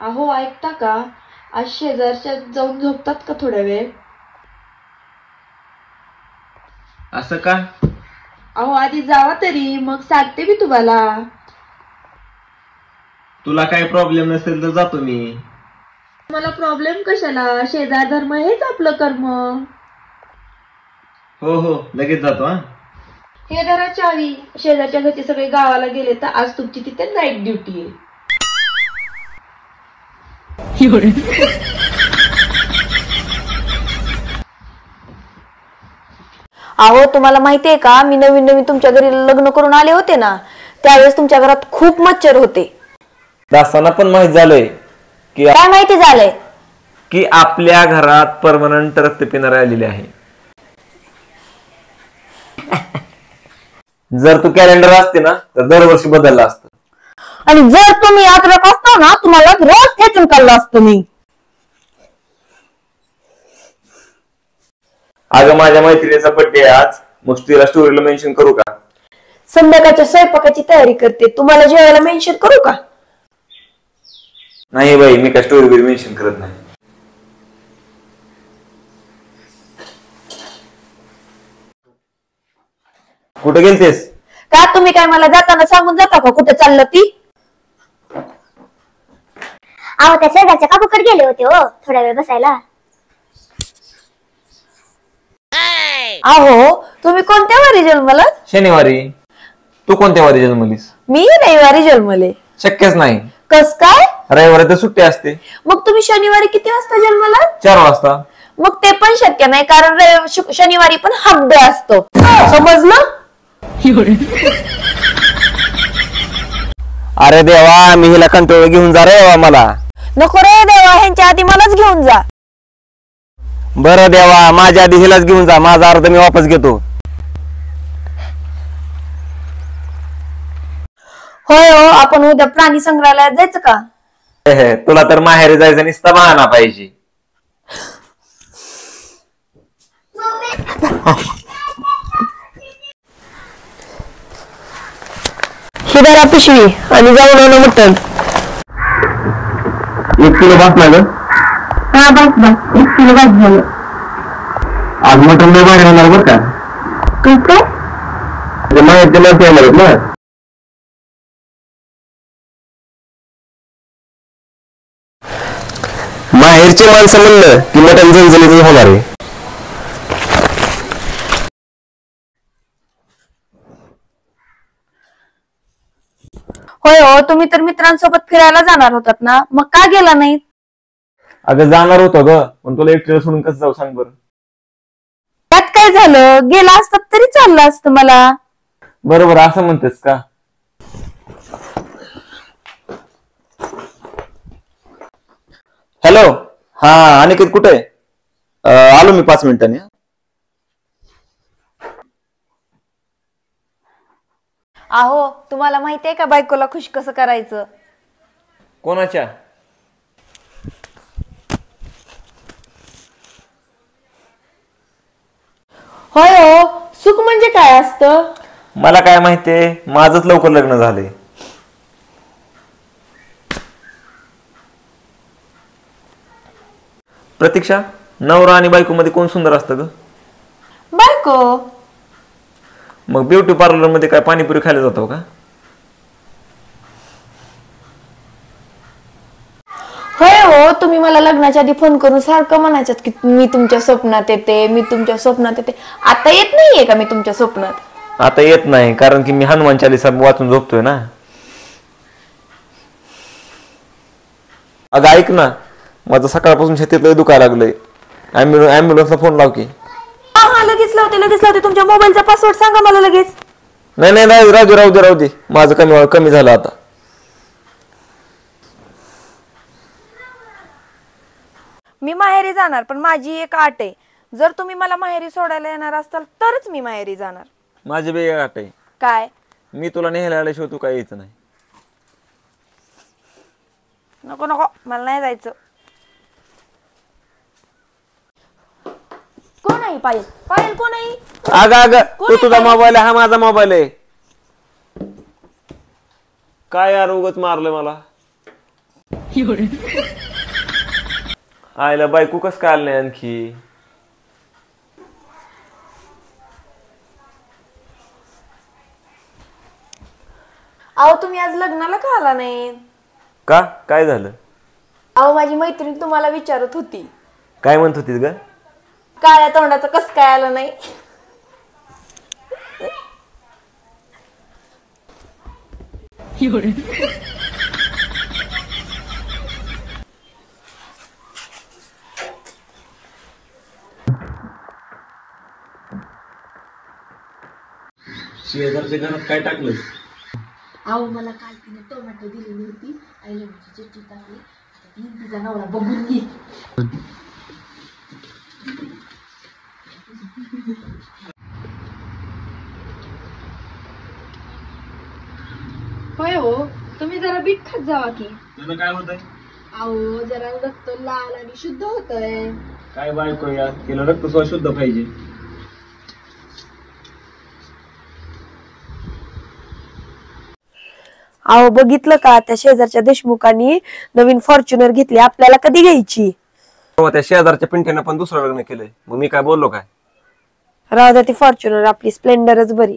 अहो ऐकता का, आज शेजारच्या जाऊन झोपतात का थोड्या वेळ? असं का? अहो आधी जावा तरी, मग सांगते मी तुम्हाला. तुला काही प्रॉब्लेम नसेल तर जातो मी. मला प्रॉब्लेम कशाला, शेजार धर्म हेच आपलं कर्म. हो हो लगेच जातो. हा हे धरा चावी. शेजारच्या घरचे सगळे गावाला गेले तर आज तुमची तिथे नाईट ड्युटी आहे. अहो तुम्हाला माहितीये का, मी नवीन नवीन तुमच्या घरी लग्न करून आले होते ना, त्यावेळेस तुमच्या घरात खूप मच्छर होते. दासांना पण माहित झालंय की काय माहिती झालंय? की आपल्या घरात परमनंट रक्त पिणारे आलेले आहे. जर तू कॅलेंडर असते ना तर दरवर्षी बदलला असतं. आणि जर तुम्ही यात्रक असता ना, तुम्हाला रोज ठेचून काढलं असतं मी. अगं माझ्या मैत्रिणीचा बर्थडे आज, मग तिला स्टोरीला मेन्शन करू का? संध्याकाळच्या स्वयंपाकाची तयारी करते, तुम्हाला जेवायला मेन्शन करू का? नाही बाई, मी काय स्टोरी मेन्शन करत नाही. कुठे गेलतेस? का तुम्ही काय मला जाताना सांगून जाता का कुठे चाललं ती? अहो त्या शेजारच्या काकूकडे गेले होते हो थोडा वेळ बसायला. अहो तुम्ही कोणत्या वारी जन्मला? शनिवारी. तू कोणत्या वारी जन्मलीस? मी रविवारी जन्मले. शक्यच नाही. कस काय? रविवारी तर सुट्टी असते. मग तुम्ही शनिवारी किती वाजता जन्मला? 4 वाजता. मग ते पण शक्य नाही, कारण शनिवारी पण हाफ डे असतो. समजलं? अरे देवा, मी हिला कंट्रोल घेऊन जा रे मला. नको रे देवा, ह्यांच्या आधी मलाच घेऊन जा. बरं देवा, माझ्या आधी हिलाच घेऊन जा, माझा अर्ध मी वापस घेतो. होय हो, आपण उद्या प्राणी संग्रहालयात जायचं का? तुला तर माहेरी जायचं नुसता बहाणा पाहिजे. हिदारा पिशवी आणि जाऊन आणू मटण. 1 किलो भात लागेल. हा बस 1 किलो भात झालं. आज मटण नाही बाहेर येणार बरं का? कस काय? माहेरचे माणसं येणार आहेत ना. माहेरची माणसं म्हणलं की मटण झणझणीत होणार आहे. होय हो, तुम्ही तर मित्रांसोबत फिरायला जाणार होतात ना, मग का गेला नाही? अगं जाणार होतो ग, पण तुला एकटीला सोडून कसं जाऊ सांग बरं. त्यात काय झालं, गेला असतात तरी चाललं असतं मला. बरोबर असं म्हणतेस का? हॅलो. हा अनिकेत कुठे? आलो मी 5 मिनिटांनी. अहो तुम्हाला माहितीये का बायकोला खुश कसं करायचं? कोणाच्या? होय हो, सुख म्हणजे काय असतं? मला काय माहितीये, माझंच लवकर लग्न झालंय. प्रतीक्षा, नवरा आणि बायको मध्ये कोण सुंदर असतं ग? बायको. मग ब्युटी पार्लर मध्ये काय पाणीपुरी खायला जातो का? होय हो, तुम्ही मला लग्नाच्या आधी फोन करून सारखं म्हणायच्यात की मी तुमच्या स्वप्नात येते, मी तुमच्या स्वप्नात येते. आता येत नाहीये का मी तुमच्या स्वप्नात? आता येत नाही, कारण की मी हनुमान चालीसा वाचून झोपतोय ना. अगं ऐक ना, माझं सकाळपासून छातीतलं दुखायला लागलंय. ॲम्ब्युलन्सला फोन लाव की. हा लगेच लावते. तुमच्या मोबाईलचा पासवर्ड सांगा मला लगेच. नाही राहू दे. माझं कमी झालं आता. मी माहेरी जाणार, पण माझी एक अट आहे. जर तुम्ही मला माहेरी सोडायला येणार असाल तरच मी माहेरी जाणार. माझी वेगळी अट आहे. काय? मी तुला न्यायला आल्याशिवाय तू काय यायचं नाही. नको मला नाही जायचं. कोण आहे पायल कोण आहे? अगं तू तुझा मोबाईल आहे, हा माझा मोबाईल आहे. काय यार उगाच मारलं मला. आईला बायको कस काय आलं नाही आणखी? अहो तुम्ही आज लग्नाला का आला नाही? का? काय झालं? अहो माझी मैत्रीण तुम्हाला विचारत होती, काय म्हणत होतीस ग? काळ्या तोंडाचं कस काय आलं नाही? शेजारच्या घरात काय टाकलंस? अहो मला काल तिने टोमॅटो दिलेली होती, आई लिंबूची चटणी टाकली, आता ती तिचा नवरा बघून घे. होय हो, तुम्ही जरा बीट खात जावा की. तुला काय होतंय? अहो जरा रक्त लाल आणि शुद्ध होतंय. काय बायको यार, तिला रक्त शुद्ध पाहिजे. अहो बघितलं का, त्या शेजारच्या देशमुखांनी नवीन फॉर्च्युनर घेतली, आपल्याला कधी घ्यायची? त्या शेजारच्या पिंट्यानं पण दुसरं लग्न केलंय, मग मी काय बोललो काय? राहू द्या, ती फॉर्च्युनर, आपली स्प्लेंडरच बरी.